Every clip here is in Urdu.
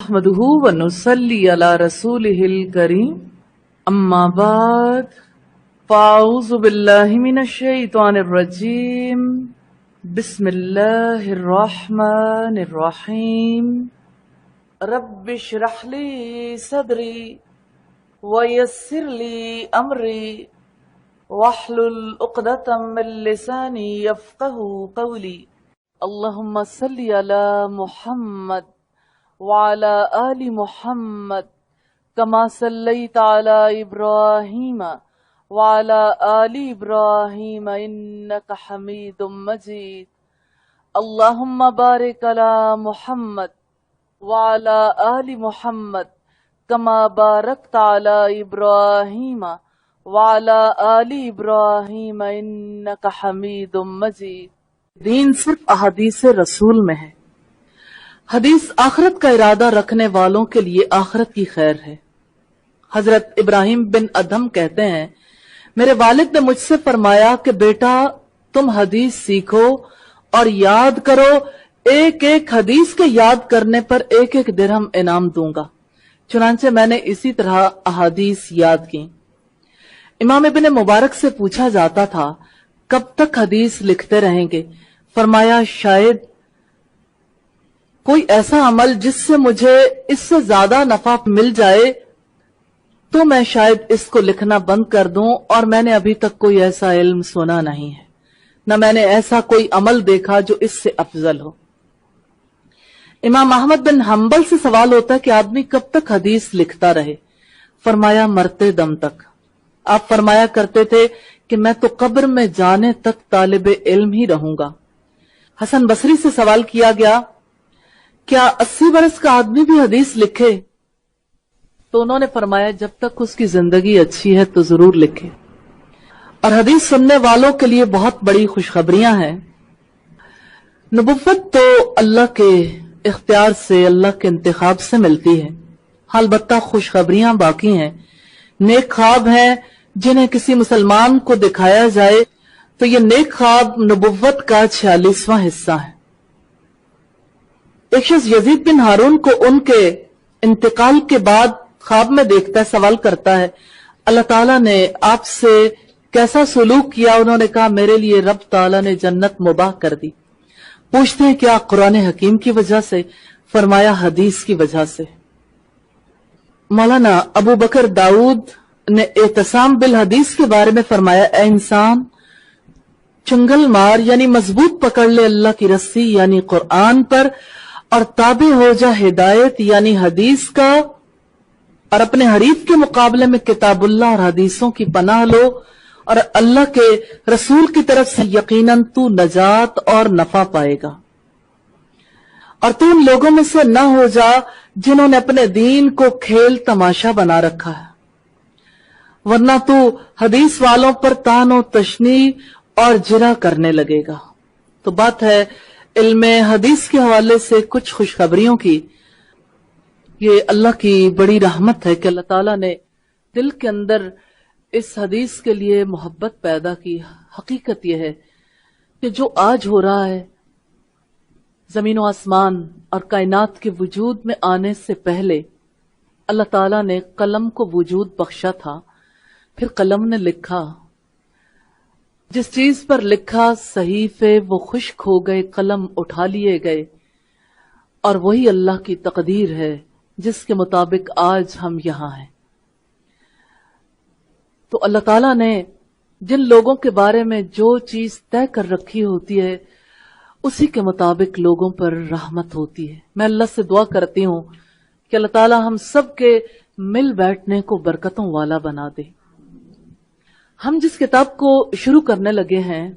نحمده ونصلي على رسوله الكريم اما بعد فاعوذ بالله من الشيطان الرجيم بسم الله الرحمن الرحيم رب اشرح لي صدري ويسر لي امري واحلل عقدة من لساني يفقهوا قولي اللهم صل على محمد وعلى آل محمد كما صليت على إبراهيم وعلى آل إبراهيم إنك حميد مجيد اللهم بارك على محمد وعلى آل محمد كما باركت على إبراهيم وعلى آل إبراهيم إنك حميد مجيد۔ دین صرف احادیث رسول میں ہے۔ حدیث آخرت کا ارادہ رکھنے والوں کے لیے آخرت کی خیر ہے۔ حضرت ابراہیم بن ادھم کہتے ہیں، میرے والد نے مجھ سے فرمایا کہ بیٹا تم حدیث سیکھو اور یاد کرو، ایک ایک حدیث کے یاد کرنے پر ایک ایک درہم انعام دوں گا۔ چنانچہ میں نے اسی طرح احادیث یاد کی۔ امام ابن مبارک سے پوچھا جاتا تھا کب تک حدیث لکھتے رہیں گے؟ فرمایا شاید کوئی ایسا عمل جس سے مجھے اس سے زیادہ نفع مل جائے تو میں شاید اس کو لکھنا بند کر دوں، اور میں نے ابھی تک کوئی ایسا علم سنا نہیں ہے، نہ میں نے ایسا کوئی عمل دیکھا جو اس سے افضل ہو۔ امام احمد بن حنبل سے سوال ہوتا ہے کہ آدمی کب تک حدیث لکھتا رہے؟ فرمایا مرتے دم تک۔ آپ فرمایا کرتے تھے کہ میں تو قبر میں جانے تک طالب علم ہی رہوں گا۔ حسن بصری سے سوال کیا گیا کیا 80 برس کا آدمی بھی حدیث لکھے؟ تو انہوں نے فرمایا جب تک اس کی زندگی اچھی ہے تو ضرور لکھے۔ اور حدیث سننے والوں کے لیے بہت بڑی خوشخبریاں ہیں۔ نبوت تو اللہ کے اختیار سے، اللہ کے انتخاب سے ملتی ہے، البتہ خوشخبریاں باقی ہیں، نیک خواب ہیں جنہیں کسی مسلمان کو دکھایا جائے تو یہ نیک خواب نبوت کا 46واں حصہ ہے۔ ایک شخص یزید بن ہارون کو ان کے انتقال کے بعد خواب میں دیکھتا ہے، سوال کرتا ہے اللہ تعالیٰ نے آپ سے کیسا سلوک کیا؟ انہوں نے کہا میرے لیے رب تعالیٰ نے جنت مباح کر دی۔ پوچھتے ہیں کیا قرآن حکیم کی وجہ سے؟ فرمایا حدیث کی وجہ سے۔ مولانا ابو بکر داؤد نے اعتصام بالحدیث کے بارے میں فرمایا اے انسان چنگل مار یعنی مضبوط پکڑ لے اللہ کی رسی یعنی قرآن پر، اور تابع ہو جا ہدایت یعنی حدیث کا، اور اپنے حریف کے مقابلے میں کتاب اللہ اور حدیثوں کی پناہ لو، اور اللہ کے رسول کی طرف سے یقیناً تو نجات اور نفع پائے گا۔ اور تو ان لوگوں میں سے نہ ہو جا جنہوں نے اپنے دین کو کھیل تماشا بنا رکھا ہے، ورنہ تو حدیث والوں پر طعن و تشنیع اور جرح کرنے لگے گا۔ تو بات ہے علم حدیث کے حوالے سے کچھ خوشخبریوں کی۔ یہ اللہ کی بڑی رحمت ہے کہ اللہ تعالیٰ نے دل کے اندر اس حدیث کے لیے محبت پیدا کی۔ حقیقت یہ ہے کہ جو آج ہو رہا ہے، زمین و آسمان اور کائنات کے وجود میں آنے سے پہلے اللہ تعالیٰ نے قلم کو وجود بخشا تھا، پھر قلم نے لکھا، جس چیز پر لکھا صحیفے وہ خشک ہو گئے، قلم اٹھا لیے گئے، اور وہی اللہ کی تقدیر ہے جس کے مطابق آج ہم یہاں ہیں۔ تو اللہ تعالیٰ نے جن لوگوں کے بارے میں جو چیز طے کر رکھی ہوتی ہے اسی کے مطابق لوگوں پر رحمت ہوتی ہے۔ میں اللہ سے دعا کرتی ہوں کہ اللہ تعالیٰ ہم سب کے مل بیٹھنے کو برکتوں والا بنا دے۔ ہم جس کتاب کو شروع کرنے لگے ہیں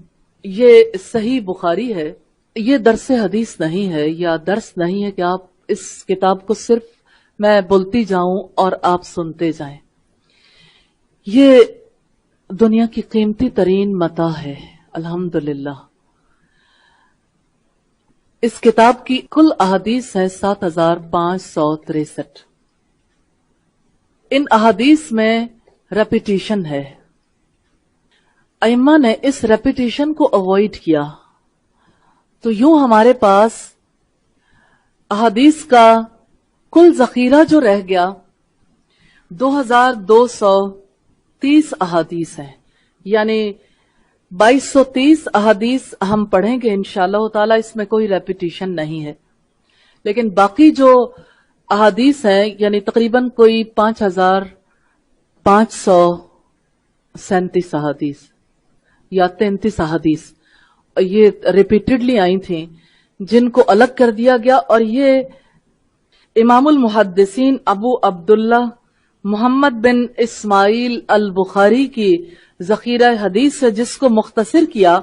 یہ صحیح بخاری ہے۔ یہ درس حدیث نہیں ہے یا درس نہیں ہے کہ آپ اس کتاب کو صرف میں بولتی جاؤں اور آپ سنتے جائیں۔ یہ دنیا کی قیمتی ترین متاع ہے الحمدللہ۔ اس کتاب کی کل احادیث ہے 7563۔ ان احادیث میں ریپیٹیشن ہے۔ ائمہ نے اس ریپیٹیشن کو اوائڈ کیا، تو یوں ہمارے پاس احادیث کا کل ذخیرہ جو رہ گیا 2230 احادیث ہیں، یعنی 2230 احادیث ہم پڑھیں گے انشاءاللہ تعالی، اس میں کوئی ریپیٹیشن نہیں ہے، لیکن باقی جو احادیث ہیں یعنی تقریباً کوئی 5537 احادیث یا 33 احادیث یہ ریپیٹڈلی آئی تھیں، جن کو الگ کر دیا گیا، اور یہ امام المحدثین ابو عبداللہ محمد بن اسماعیل البخاری کی ذخیرہ حدیث ہے، جس کو مختصر کیا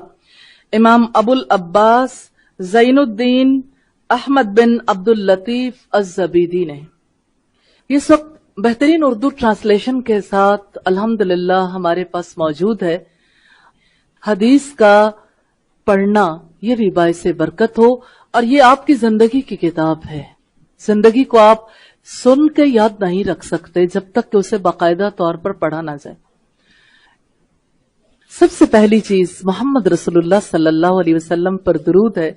امام ابو العباس زین الدین احمد بن عبد اللطیف الزبیدی نے۔ یہ سب بہترین اردو ٹرانسلیشن کے ساتھ الحمدللہ ہمارے پاس موجود ہے۔ حدیث کا پڑھنا یہ بھی باعث برکت ہو، اور یہ آپ کی زندگی کی کتاب ہے۔ زندگی کو آپ سن کے یاد نہیں رکھ سکتے جب تک کہ اسے باقاعدہ طور پر پڑھا نہ جائے۔ سب سے پہلی چیز محمد رسول اللہ صلی اللہ علیہ وسلم پر درود ہے۔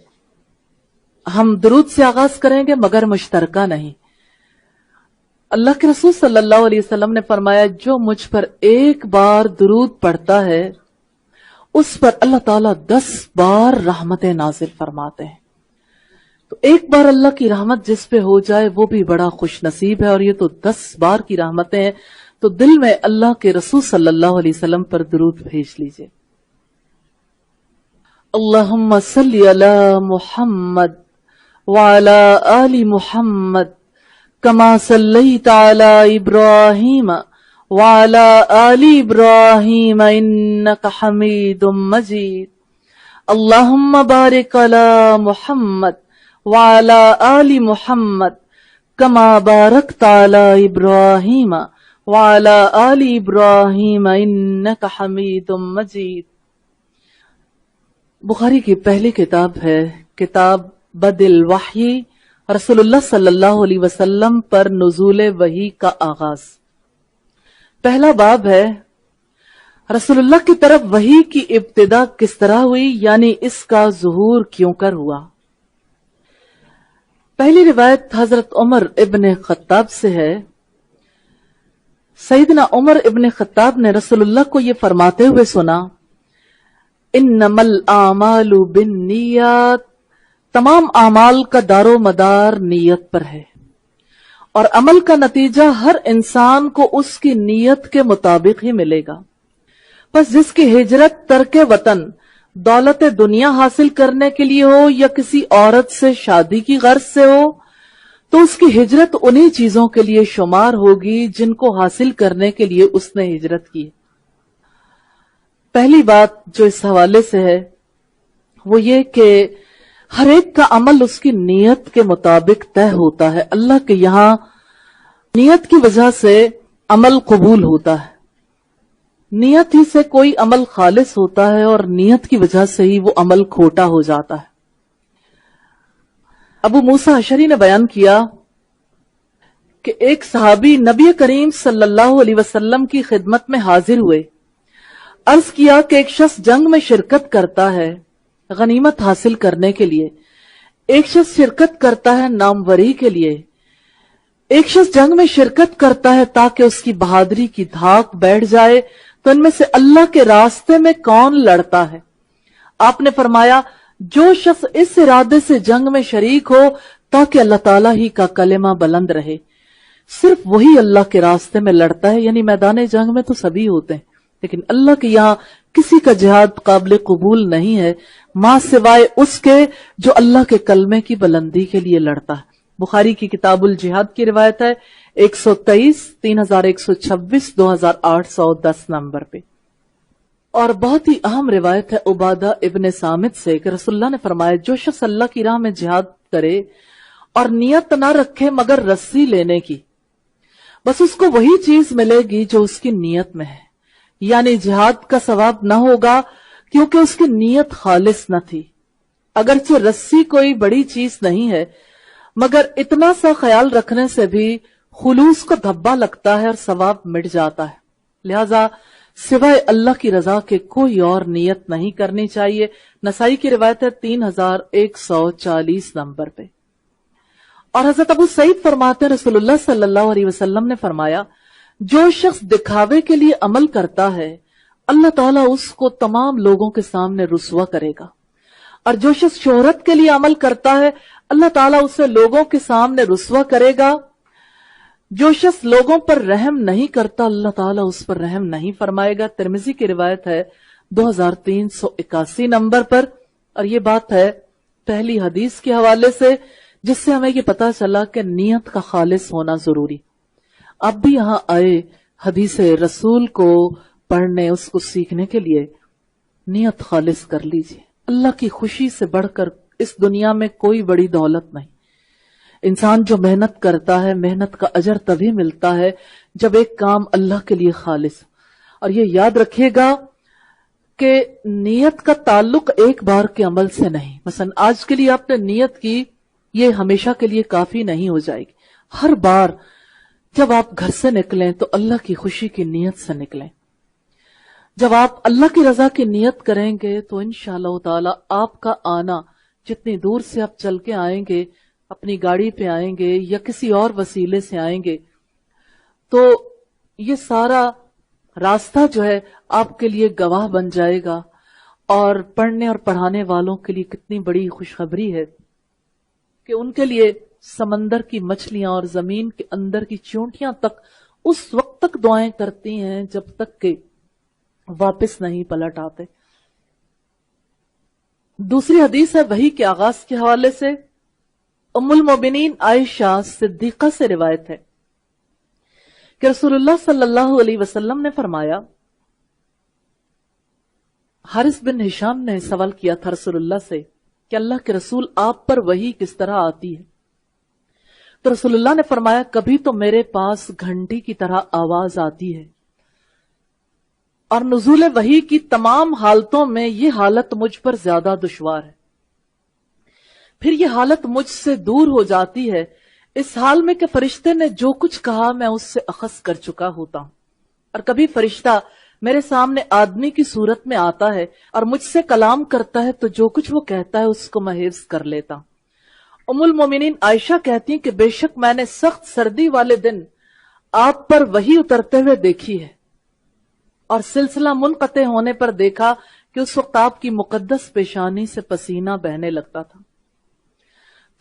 ہم درود سے آغاز کریں گے مگر مشترکہ نہیں۔ اللہ کے رسول صلی اللہ علیہ وسلم نے فرمایا جو مجھ پر ایک بار درود پڑھتا ہے اس پر اللہ تعالیٰ 10 بار رحمتیں نازل فرماتے ہیں۔ تو ایک بار اللہ کی رحمت جس پہ ہو جائے وہ بھی بڑا خوش نصیب ہے، اور یہ تو 10 بار کی رحمتیں ہیں، تو دل میں اللہ کے رسول صلی اللہ علیہ وسلم پر درود بھیج لیجئے۔ اللہم صلی علی محمد وعلی آل محمد کما صلیت علی ابراہیم وعلی آل ابراہیم انک حمید مجید۔ اللہم بارک علی محمد وعلی آل محمد کما بارکت علی ابراہیم وعلی آل ابراہیم انک حمید مجید۔ بخاری کی پہلی کتاب ہے کتاب بدء الوحی، رسول اللہ صلی اللہ علیہ وسلم پر نزول وحی کا آغاز۔ پہلا باب ہے رسول اللہ کی طرف وحی کی ابتدا کس طرح ہوئی، یعنی اس کا ظہور کیوں کر ہوا۔ پہلی روایت حضرت عمر ابن خطاب سے ہے۔ سیدنا عمر ابن خطاب نے رسول اللہ کو یہ فرماتے ہوئے سنا، انما الاعمال بالنیات، تمام اعمال کا دار و مدار نیت پر ہے، اور عمل کا نتیجہ ہر انسان کو اس کی نیت کے مطابق ہی ملے گا۔ بس جس کی ہجرت ترک وطن دولت دنیا حاصل کرنے کے لیے ہو یا کسی عورت سے شادی کی غرض سے ہو، تو اس کی ہجرت انہی چیزوں کے لیے شمار ہوگی جن کو حاصل کرنے کے لیے اس نے ہجرت کی۔ پہلی بات جو اس حوالے سے ہے وہ یہ کہ ہر ایک کا عمل اس کی نیت کے مطابق طے ہوتا ہے۔ اللہ کے یہاں نیت کی وجہ سے عمل قبول ہوتا ہے، نیت ہی سے کوئی عمل خالص ہوتا ہے، اور نیت کی وجہ سے ہی وہ عمل کھوٹا ہو جاتا ہے۔ ابو موسیٰ اشعری نے بیان کیا کہ ایک صحابی نبی کریم صلی اللہ علیہ وسلم کی خدمت میں حاضر ہوئے، عرض کیا کہ ایک شخص جنگ میں شرکت کرتا ہے غنیمت حاصل کرنے کے لیے، ایک شخص شرکت کرتا ہے ناموری کے لیے، ایک شخص جنگ میں شرکت کرتا ہے تاکہ اس کی بہادری کی دھاک بیٹھ جائے، تو ان میں سے اللہ کے راستے میں کون لڑتا ہے؟ آپ نے فرمایا جو شخص اس ارادے سے جنگ میں شریک ہو تاکہ اللہ تعالیٰ ہی کا کلمہ بلند رہے، صرف وہی اللہ کے راستے میں لڑتا ہے۔ یعنی میدان جنگ میں تو سبھی ہوتے ہیں، لیکن اللہ کے یہاں کسی کا جہاد قابل قبول نہیں ہے ماں سوائے اس کے جو اللہ کے کلمے کی بلندی کے لیے لڑتا ہے۔ بخاری کی کتاب الجہاد کی روایت ہے 123 3126 2810 نمبر پہ۔ اور بہت ہی اہم روایت ہے عبادہ ابن صامت سے کہ رسول اللہ نے فرمایا جو شخص اللہ کی راہ میں جہاد کرے اور نیت نہ رکھے مگر رسی لینے کی، بس اس کو وہی چیز ملے گی جو اس کی نیت میں ہے، یعنی جہاد کا ثواب نہ ہوگا کیونکہ اس کی نیت خالص نہ تھی۔ اگرچہ رسی کوئی بڑی چیز نہیں ہے، مگر اتنا سا خیال رکھنے سے بھی خلوص کو دھبا لگتا ہے اور ثواب مٹ جاتا ہے۔ لہذا سوائے اللہ کی رضا کے کوئی اور نیت نہیں کرنی چاہیے۔ نسائی کی روایت ہے 3140 نمبر پہ۔ اور حضرت ابو سعید فرماتے ہیں رسول اللہ صلی اللہ علیہ وسلم نے فرمایا جو شخص دکھاوے کے لیے عمل کرتا ہے اللہ تعالیٰ اس کو تمام لوگوں کے سامنے رسوا کرے گا، اور جو شخص شہرت کے لیے عمل کرتا ہے اللہ تعالیٰ اسے لوگوں کے سامنے رسوا کرے گا، جو شخص لوگوں پر رحم نہیں کرتا اللہ تعالیٰ اس پر رحم نہیں فرمائے گا۔ ترمذی کی روایت ہے 2381 نمبر پر، اور یہ بات ہے پہلی حدیث کے حوالے سے، جس سے ہمیں یہ پتا چلا کہ نیت کا خالص ہونا ضروری۔ آپ بھی یہاں آئے حدیث رسول کو پڑھنے، اس کو سیکھنے کے لیے، نیت خالص کر لیجئے۔ اللہ کی خوشی سے بڑھ کر اس دنیا میں کوئی بڑی دولت نہیں۔ انسان جو محنت کرتا ہے محنت کا اجر تبھی ملتا ہے جب ایک کام اللہ کے لیے خالص، اور یہ یاد رکھیے گا کہ نیت کا تعلق ایک بار کے عمل سے نہیں۔ مثلا آج کے لیے آپ نے نیت کی، یہ ہمیشہ کے لیے کافی نہیں ہو جائے گی۔ ہر بار جب آپ گھر سے نکلیں تو اللہ کی خوشی کی نیت سے نکلیں۔ جب آپ اللہ کی رضا کی نیت کریں گے تو انشاءاللہ تعالی آپ کا آنا، جتنی دور سے آپ چل کے آئیں گے، اپنی گاڑی پہ آئیں گے یا کسی اور وسیلے سے آئیں گے، تو یہ سارا راستہ جو ہے آپ کے لیے گواہ بن جائے گا، اور پڑھنے اور پڑھانے والوں کے لیے کتنی بڑی خوشخبری ہے کہ ان کے لیے سمندر کی مچھلیاں اور زمین کے اندر کی چونٹیاں تک اس وقت تک دعائیں کرتی ہیں جب تک کہ واپس نہیں پلٹ آتے۔ دوسری حدیث ہے وحی کے آغاز کے حوالے سے، ام المؤمنین عائشہ صدیقہ سے روایت ہے کہ رسول اللہ صلی اللہ علیہ وسلم نے فرمایا، حارث بن ہشام نے سوال کیا تھا رسول اللہ سے کہ اللہ کے رسول آپ پر وحی کس طرح آتی ہے؟ تو رسول اللہ نے فرمایا کبھی تو میرے پاس گھنٹی کی طرح آواز آتی ہے، اور نزول وحی کی تمام حالتوں میں یہ حالت مجھ پر زیادہ دشوار ہے، پھر یہ حالت مجھ سے دور ہو جاتی ہے اس حال میں کہ فرشتے نے جو کچھ کہا میں اس سے اخذ کر چکا ہوتا ہوں، اور کبھی فرشتہ میرے سامنے آدمی کی صورت میں آتا ہے اور مجھ سے کلام کرتا ہے تو جو کچھ وہ کہتا ہے اس کو میں حفظ کر لیتا ہوں۔ ام المومنین عائشہ کہتی ہیں کہ بے شک میں نے سخت سردی والے دن آپ پر وحی اترتے ہوئے دیکھی ہے، اور سلسلہ منقطع ہونے پر دیکھا کہ اس وقت آپ کی مقدس پیشانی سے پسینہ بہنے لگتا تھا۔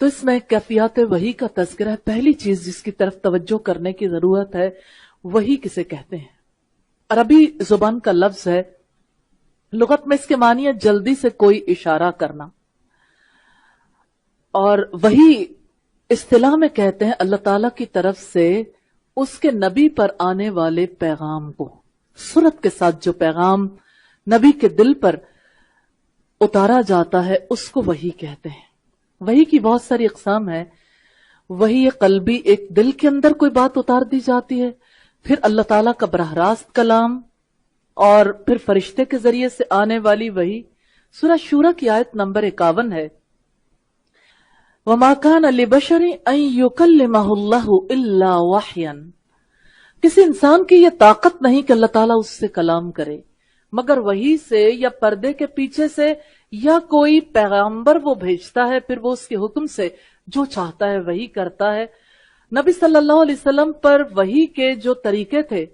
تو اس میں کیفیات وحی کا تذکرہ ہے۔ پہلی چیز جس کی طرف توجہ کرنے کی ضرورت ہے، وحی کسے کہتے ہیں؟ عربی زبان کا لفظ ہے، لغت میں اس کے معنی ہے جلدی سے کوئی اشارہ کرنا، اور وحی اصطلاح میں کہتے ہیں اللہ تعالی کی طرف سے اس کے نبی پر آنے والے پیغام کو، سرعت کے ساتھ جو پیغام نبی کے دل پر اتارا جاتا ہے اس کو وحی کہتے ہیں۔ وحی کی بہت ساری اقسام ہیں۔ وحی قلبی، ایک دل کے اندر کوئی بات اتار دی جاتی ہے، پھر اللہ تعالیٰ کا براہ راست کلام، اور پھر فرشتے کے ذریعے سے آنے والی وحی۔ سورہ شورى کی آیت نمبر 51 ہے، وَمَا كَانَ لِبَشَرٍ أَن يُكَلِّمَهُ اللَّهُ إِلَّا وَحْيًا، کسی انسان کی یہ طاقت نہیں کہ اللہ تعالیٰ اس سے کلام کرے مگر وحی سے یا پردے کے پیچھے سے، یا کوئی پیغمبر وہ بھیجتا ہے پھر وہ اس کے حکم سے جو چاہتا ہے وحی کرتا ہے۔ نبی صلی اللہ علیہ وسلم پر وحی کے جو طریقے تھے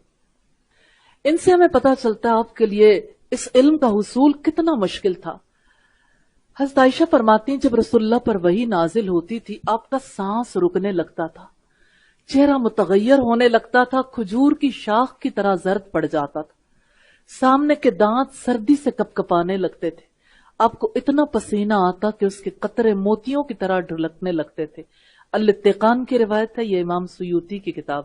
ان سے ہمیں پتہ چلتا ہے آپ کے لیے اس علم کا حصول کتنا مشکل تھا۔ حضرت عائشہ فرماتی ہیں جب رسول اللہ پر وحی نازل ہوتی تھی آپ کا سانس رکنے لگتا تھا، چہرہ متغیر ہونے لگتا تھا، کھجور کی شاخ کی طرح زرد پڑ جاتا تھا، سامنے کے دانت سردی سے کپکپانے لگتے تھے، آپ کو اتنا پسینہ آتا کہ اس کے قطرے موتیوں کی طرح ڈھلکنے لگتے تھے۔ الاتقان کی روایت ہے، یہ امام سیوطی کی کتاب۔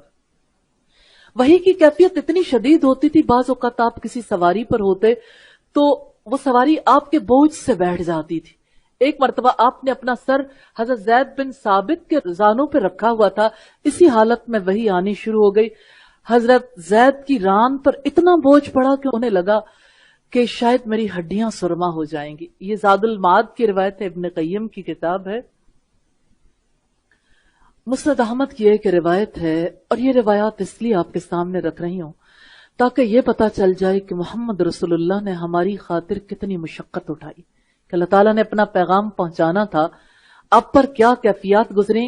وحی کی کیفیت اتنی شدید ہوتی تھی، بعض اوقات آپ کسی سواری پر ہوتے تو وہ سواری آپ کے بوجھ سے بیٹھ جاتی تھی۔ ایک مرتبہ آپ نے اپنا سر حضرت زید بن ثابت کے زانوں پہ رکھا ہوا تھا، اسی حالت میں وحی آنی شروع ہو گئی۔ حضرت زید کی ران پر اتنا بوجھ پڑا کہ انہیں لگا کہ شاید میری ہڈیاں سرما ہو جائیں گی۔ یہ زاد المعاد کی روایت ہے، ابن قیم کی کتاب ہے۔ مسند احمد کی ایک روایت ہے، اور یہ روایات اس لیے آپ کے سامنے رکھ رہی ہوں تاکہ یہ پتا چل جائے کہ محمد رسول اللہ نے ہماری خاطر کتنی مشقت اٹھائی، کہ اللہ تعالیٰ نے اپنا پیغام پہنچانا تھا، آپ پر کیا کیفیات گزری،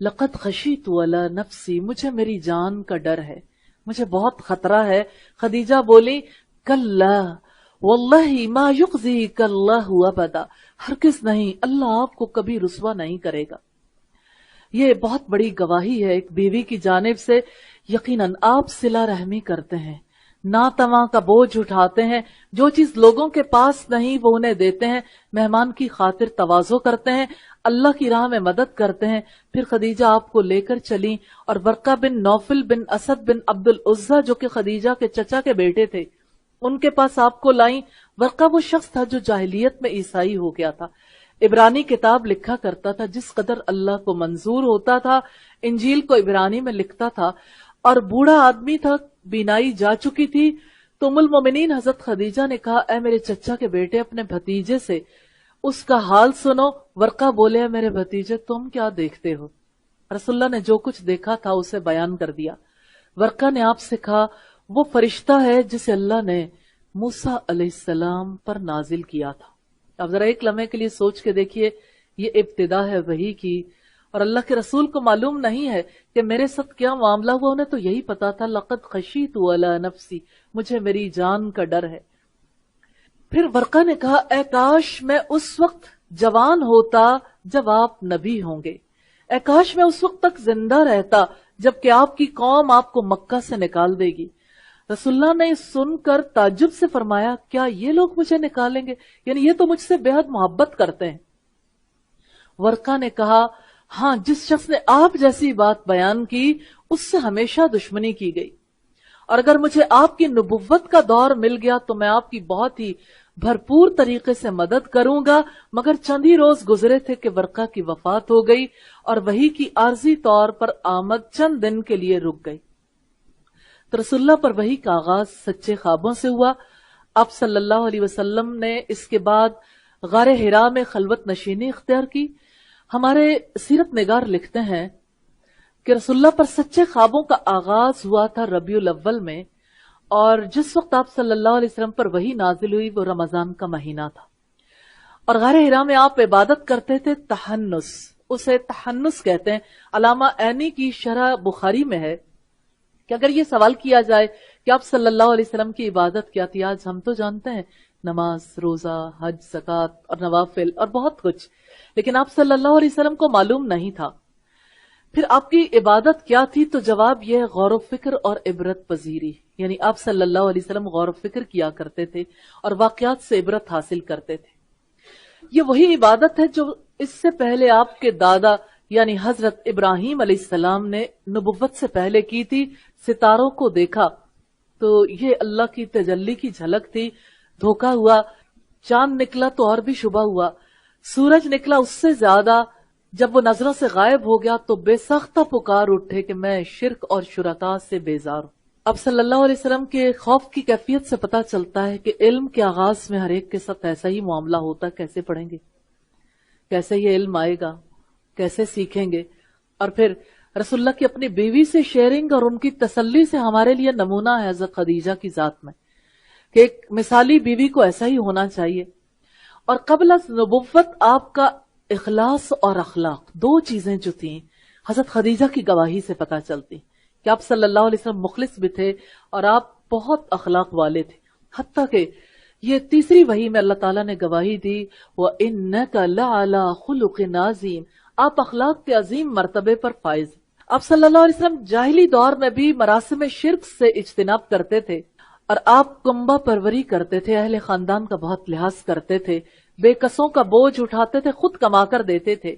لقد خشیت علی نفسی، مجھے میری جان کا ڈر ہے، مجھے بہت خطرہ ہے۔ خدیجہ بولی کلا واللہ ما یخزیک اللہ ابدا، ہرگز نہیں، اللہ آپ کو کبھی رسوا نہیں کرے گا۔ یہ بہت بڑی گواہی ہے ایک بیوی کی جانب سے۔ یقیناً آپ صلہ رحمی کرتے ہیں، ناتواں کا بوجھ اٹھاتے ہیں، جو چیز لوگوں کے پاس نہیں وہ انہیں دیتے ہیں، مہمان کی خاطر تواضع کرتے ہیں، اللہ کی راہ میں مدد کرتے ہیں۔ پھر خدیجہ آپ کو لے کر چلیں اور ورقہ بن نوفل بن اسد بن عبد العزہ جو کہ خدیجہ کے چچا کے بیٹے تھے ان کے پاس آپ کو لائیں۔ ورقہ وہ شخص تھا جو جاہلیت میں عیسائی ہو گیا تھا، عبرانی کتاب لکھا کرتا تھا، جس قدر اللہ کو منظور ہوتا تھا انجیل کو عبرانی میں لکھتا تھا، اور بوڑھا آدمی تھا، بینائی جا چکی تھی۔ تو ام المومنین حضرت خدیجہ نے کہا اے میرے چچا کے بیٹے اپنے بھتیجے سے اس کا حال سنو۔ ورقہ بولے میرے بھتیجے تم کیا دیکھتے ہو؟ رسول اللہ نے جو کچھ دیکھا تھا اسے بیان کر دیا۔ ورقہ نے آپ سے کہا وہ فرشتہ ہے جسے اللہ نے موسیٰ علیہ السلام پر نازل کیا تھا۔ اب ذرا ایک لمحے کے لیے سوچ کے دیکھیے، یہ ابتدا ہے وحی کی، اور اللہ کے رسول کو معلوم نہیں ہے کہ میرے ساتھ کیا معاملہ ہوا، انہیں تو یہی پتا تھا لقد خشیت علی نفسی، مجھے میری جان کا ڈر ہے۔ پھر ورقہ نے کہا اے کاش میں اس وقت جوان ہوتا جب آپ نبی ہوں گے، اے کاش میں اس وقت تک زندہ رہتا جبکہ آپ کی قوم آپ کو مکہ سے نکال دے گی۔ رسول اللہ نے سن کر تعجب سے فرمایا کیا یہ لوگ مجھے نکالیں گے؟ یعنی یہ تو مجھ سے بے حد محبت کرتے ہیں۔ ورقہ نے کہا ہاں، جس شخص نے آپ جیسی بات بیان کی اس سے ہمیشہ دشمنی کی گئی، اور اگر مجھے آپ کی نبوت کا دور مل گیا تو میں آپ کی بہت ہی بھرپور طریقے سے مدد کروں گا، مگر چند ہی روز گزرے تھے کہ ورقہ کی وفات ہو گئی اور وحی کی عارضی طور پر آمد چند دن کے لیے رک گئی۔ تو رسول اللہ پر وحی کا آغاز سچے خوابوں سے ہوا۔ آپ صلی اللہ علیہ وسلم نے اس کے بعد غار حرا میں خلوت نشینی اختیار کی۔ ہمارے سیرت نگار لکھتے ہیں کہ رسول اللہ پر سچے خوابوں کا آغاز ہوا تھا ربیع الاول میں، اور جس وقت آپ صلی اللہ علیہ وسلم پر وحی نازل ہوئی وہ رمضان کا مہینہ تھا، اور غار حرا میں آپ عبادت کرتے تھے تحنس، اسے تحنس کہتے ہیں۔ علامہ عینی کی شرح بخاری میں ہے کہ اگر یہ سوال کیا جائے کہ آپ صلی اللہ علیہ وسلم کی عبادت کیا تھی، آج ہم تو جانتے ہیں نماز، روزہ، حج، زکوٰۃ اور نوافل اور بہت کچھ، لیکن آپ صلی اللہ علیہ وسلم کو معلوم نہیں تھا۔ پھر آپ کی عبادت کیا تھی؟ تو جواب یہ ہے غور و فکر اور عبرت پذیری، یعنی آپ صلی اللہ علیہ وسلم غور و فکر کیا کرتے تھے اور واقعات سے عبرت حاصل کرتے تھے۔ یہ وہی عبادت ہے جو اس سے پہلے آپ کے دادا یعنی حضرت ابراہیم علیہ السلام نے نبوت سے پہلے کی تھی۔ ستاروں کو دیکھا تو یہ اللہ کی تجلی کی جھلک تھی، دھوکا ہوا۔ چاند نکلا تو اور بھی شبہ ہوا، سورج نکلا اس سے زیادہ۔ جب وہ نظروں سے غائب ہو گیا تو بے ساختہ پکار اٹھے کہ میں شرک اور شرکاء سے بیزار ہوں۔ اب صلی اللہ علیہ وسلم کے خوف کی کیفیت سے پتہ چلتا ہے کہ علم کے آغاز میں ہر ایک کے ساتھ ایسا ہی معاملہ ہوتا ہے۔ کیسے پڑھیں گے، کیسے یہ علم آئے گا، کیسے سیکھیں گے؟ اور پھر رسول اللہ کی اپنی بیوی سے شیئرنگ اور ان کی تسلی سے ہمارے لیے نمونہ ہے حضرت خدیجہ کی ذات میں کہ ایک مثالی بیوی کو ایسا ہی ہونا چاہیے۔ اور قبل از نبوت آپ کا اخلاص اور اخلاق، دو چیزیں جو تھیں حضرت خدیجہ کی گواہی سے پتہ چلتی کہ آپ صلی اللہ علیہ وسلم مخلص بھی تھے اور آپ بہت اخلاق والے تھے، حتیٰ کہ یہ تیسری وحی میں اللہ تعالیٰ نے گواہی دی وَإِنَّكَ لَعَلَىٰ خُلُقٍ عَظِيمٍ، آپ اخلاق کے عظیم مرتبے پر فائز ہیں۔ آپ صلی اللہ علیہ وسلم جاہلی دور میں بھی مراسم شرک سے اجتناب کرتے تھے، اور آپ کنبہ پروری کرتے تھے، اہل خاندان کا بہت لحاظ کرتے تھے، بے کسوں کا بوجھ اٹھاتے تھے، خود کما کر دیتے تھے۔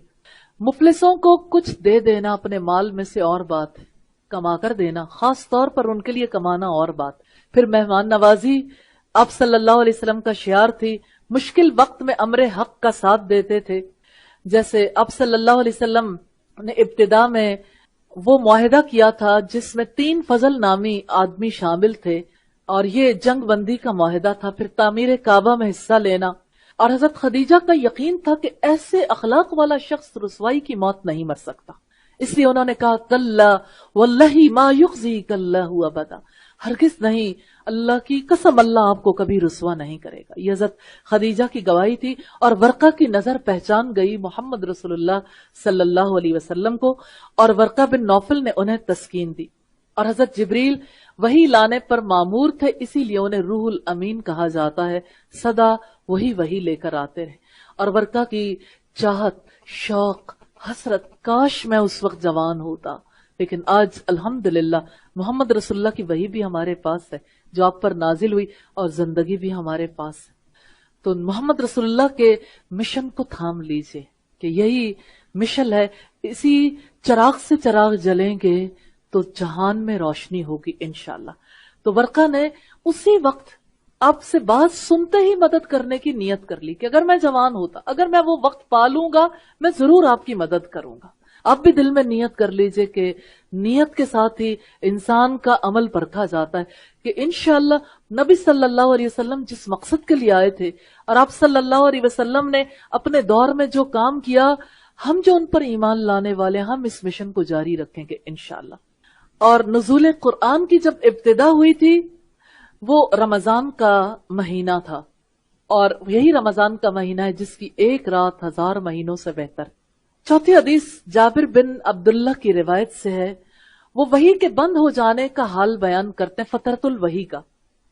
مفلسوں کو کچھ دے دینا اپنے مال میں سے اور بات ہے، کما کر دینا، خاص طور پر ان کے لیے کمانا اور بات۔ پھر مہمان نوازی آپ صلی اللہ علیہ وسلم کا شعار تھی، مشکل وقت میں امر حق کا ساتھ دیتے تھے۔ جیسے آپ صلی اللہ علیہ وسلم نے ابتدا میں وہ معاہدہ کیا تھا جس میں 3 فضل نامی آدمی شامل تھے، اور یہ جنگ بندی کا معاہدہ تھا، پھر تعمیر کعبہ میں حصہ لینا۔ اور حضرت خدیجہ کا یقین تھا کہ ایسے اخلاق والا شخص رسوائی کی موت نہیں مر سکتا، اس لیے انہوں نے کہا کلا واللہ ما یخزیک اللہ ابدا، ہرگز نہیں، اللہ کی قسم اللہ آپ کو کبھی رسوا نہیں کرے گا. یہ حضرت خدیجہ کی گواہی تھی، اور ورقہ کی نظر پہچان گئی محمد رسول اللہ صلی اللہ علیہ وسلم کو، اور ورقہ بن نوفل نے انہیں تسکین دی. اور حضرت جبریل وہی لانے پر معمور تھے، اسی لیے انہیں روح الامین کہا جاتا ہے. سدا وہی لے کر آتے رہے. اور ورقہ کی چاہت، شوق، حسرت، کاش میں اس وقت جوان ہوتا. لیکن آج الحمدللہ محمد رسول اللہ کی وحی بھی ہمارے پاس ہے جو آپ پر نازل ہوئی، اور زندگی بھی ہمارے پاس ہے. تو محمد رسول اللہ کے مشن کو تھام لیجئے کہ یہی مشن ہے. اسی چراغ سے چراغ جلیں گے تو جہان میں روشنی ہوگی انشاءاللہ. تو ورقہ نے اسی وقت آپ سے بات سنتے ہی مدد کرنے کی نیت کر لی کہ اگر میں جوان ہوتا، اگر میں وہ وقت پالوں گا، میں ضرور آپ کی مدد کروں گا. آپ بھی دل میں نیت کر لیجئے کہ نیت کے ساتھ ہی انسان کا عمل پرکھا جاتا ہے کہ انشاءاللہ نبی صلی اللہ علیہ وسلم جس مقصد کے لیے آئے تھے، اور آپ صلی اللہ علیہ وسلم نے اپنے دور میں جو کام کیا، ہم جو ان پر ایمان لانے والے، ہم اس مشن کو جاری رکھیں گے انشاءاللہ. اور نزول قرآن کی جب ابتدا ہوئی تھی وہ رمضان کا مہینہ تھا، اور یہی رمضان کا مہینہ ہے جس کی ایک رات 1000 مہینوں سے بہتر. چوتھی حدیث جابر بن عبداللہ کی روایت سے ہے. وہ وحی کے بند ہو جانے کا حال بیان کرتے ہیں، فترۃ الوحی کا،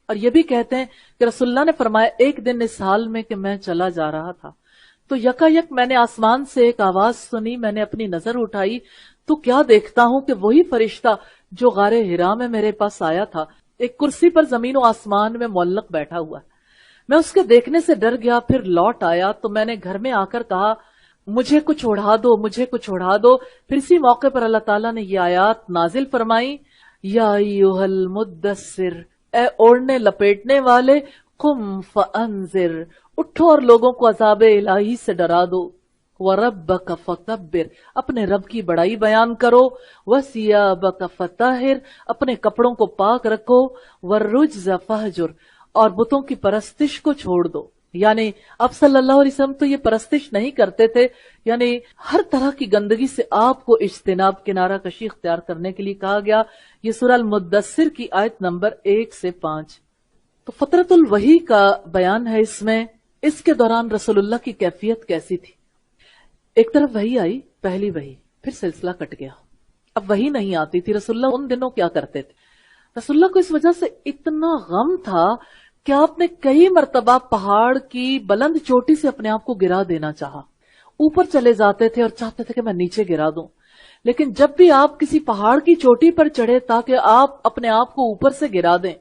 اور یہ بھی کہتے ہیں کہ رسول اللہ نے فرمایا ایک دن اس حال میں کہ میں چلا جا رہا تھا تو یکایک میں نے آسمان سے ایک آواز سنی. میں نے اپنی نظر اٹھائی تو کیا دیکھتا ہوں کہ وہی فرشتہ جو غار حرا میں میرے پاس آیا تھا ایک کرسی پر زمین و آسمان میں معلق بیٹھا ہوا ہے. میں اس کے دیکھنے سے ڈر گیا، پھر لوٹ آیا تو میں نے گھر میں آ کر کہا مجھے کچھ اڑا دو، مجھے کچھ اڑا دو. پھر اسی موقع پر اللہ تعالیٰ نے یہ آیات نازل فرمائی، یا ایھا المدثر، اے اوڑھنے لپیٹنے والے، قم فانذر، اٹھو اور لوگوں کو عذاب الہی سے ڈرا دو. وَرَبَّكَ فَكَبِّرْ، اپنے رب کی بڑائی بیان کرو. وَثِيَابَكَ فَطَہِّرْ، اپنے کپڑوں کو پاک رکھو. وَالرُّجْزَ فَاہْجُرْ، اور بتوں کی پرستش کو چھوڑ دو. یعنی آپ صلی اللہ علیہ وسلم تو یہ پرستش نہیں کرتے تھے، یعنی ہر طرح کی گندگی سے آپ کو اجتناب، کنارہ کشی اختیار کرنے کے لیے کہا گیا. یہ سورہ المدثر کی آیت نمبر 1 سے 5. تو فترۃ الوحی کا بیان ہے اس میں. اس کے دوران رسول اللہ کی کیفیت کیسی تھی؟ ایک طرف وحی آئی، پہلی وحی، پھر سلسلہ کٹ گیا، اب وحی نہیں آتی تھی. رسول اللہ ان دنوں کیا کرتے تھے؟ رسول اللہ کو اس وجہ سے اتنا غم تھا کہ آپ نے کئی مرتبہ پہاڑ کی بلند چوٹی سے اپنے آپ کو گرا دینا چاہا. اوپر چلے جاتے تھے اور چاہتے تھے کہ میں نیچے گرا دوں، لیکن جب بھی آپ کسی پہاڑ کی چوٹی پر چڑھے تاکہ آپ اپنے آپ کو اوپر سے گرا دیں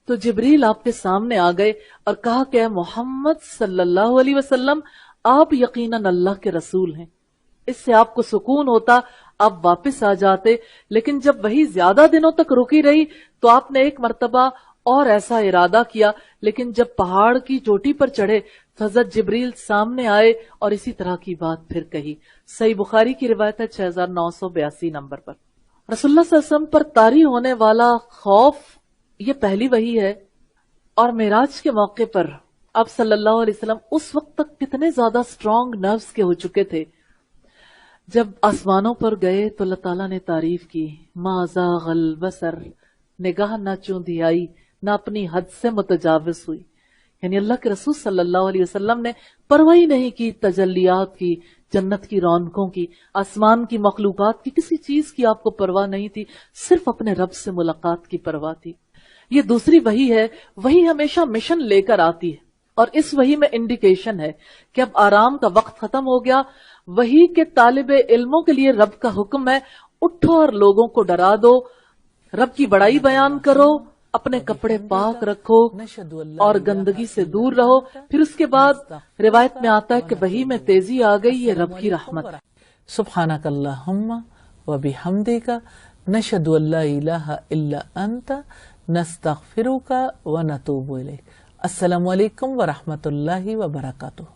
تو جبریل آپ کے سامنے آ گئے اور کہا کہ اے محمد صلی اللہ علیہ وسلم، آپ یقیناً اللہ کے رسول ہیں. اس سے آپ کو سکون ہوتا، آپ واپس آ جاتے. لیکن جب وہی زیادہ دنوں تک رکی رہی تو آپ نے ایک مرتبہ اور ایسا ارادہ کیا، لیکن جب پہاڑ کی چوٹی پر چڑھے تو حضرت جبریل سامنے آئے اور اسی طرح کی بات پھر کہی. صحیح بخاری کی روایت ہے 6982 نمبر پر. رسول اللہ صلی اللہ علیہ وسلم پر طاری ہونے والا خوف یہ پہلی وحی ہے. اور معراج کے موقع پر آپ صلی اللہ علیہ وسلم اس وقت تک کتنے زیادہ سٹرونگ نروز کے ہو چکے تھے. جب آسمانوں پر گئے تو اللہ تعالیٰ نے تعریف کی، ما زاغ البصر، نگاہ نہ چوندھیائی، نہ اپنی حد سے متجاوز ہوئی. یعنی اللہ کے رسول صلی اللہ علیہ وسلم نے پرواہ نہیں کی تجلیات کی، جنت کی رونقوں کی، آسمان کی مخلوقات کی، کسی چیز کی آپ کو پرواہ نہیں تھی، صرف اپنے رب سے ملاقات کی پرواہ تھی. یہ دوسری وحی ہے. وحی ہمیشہ مشن لے کر آتی ہے، اور اس وحی میں انڈیکیشن ہے کہ اب آرام کا وقت ختم ہو گیا. وحی کے طالب علموں کے لیے رب کا حکم ہے، اٹھو اور لوگوں کو ڈرا دو، رب کی بڑائی بیان کرو، اپنے کپڑے پاک رکھو اور گندگی سے دور رہو. پھر اس کے بعد روایت میں آتا ہے کہ وحی میں تیزی آ گئی، یہ رب کی رحمت. سبحانک اللہم و بحمدک، نشہد ان لا الہ الا انت، نستغفرک و نتوب الیک. السلام علیکم ورحمۃ اللہ وبرکاتہ.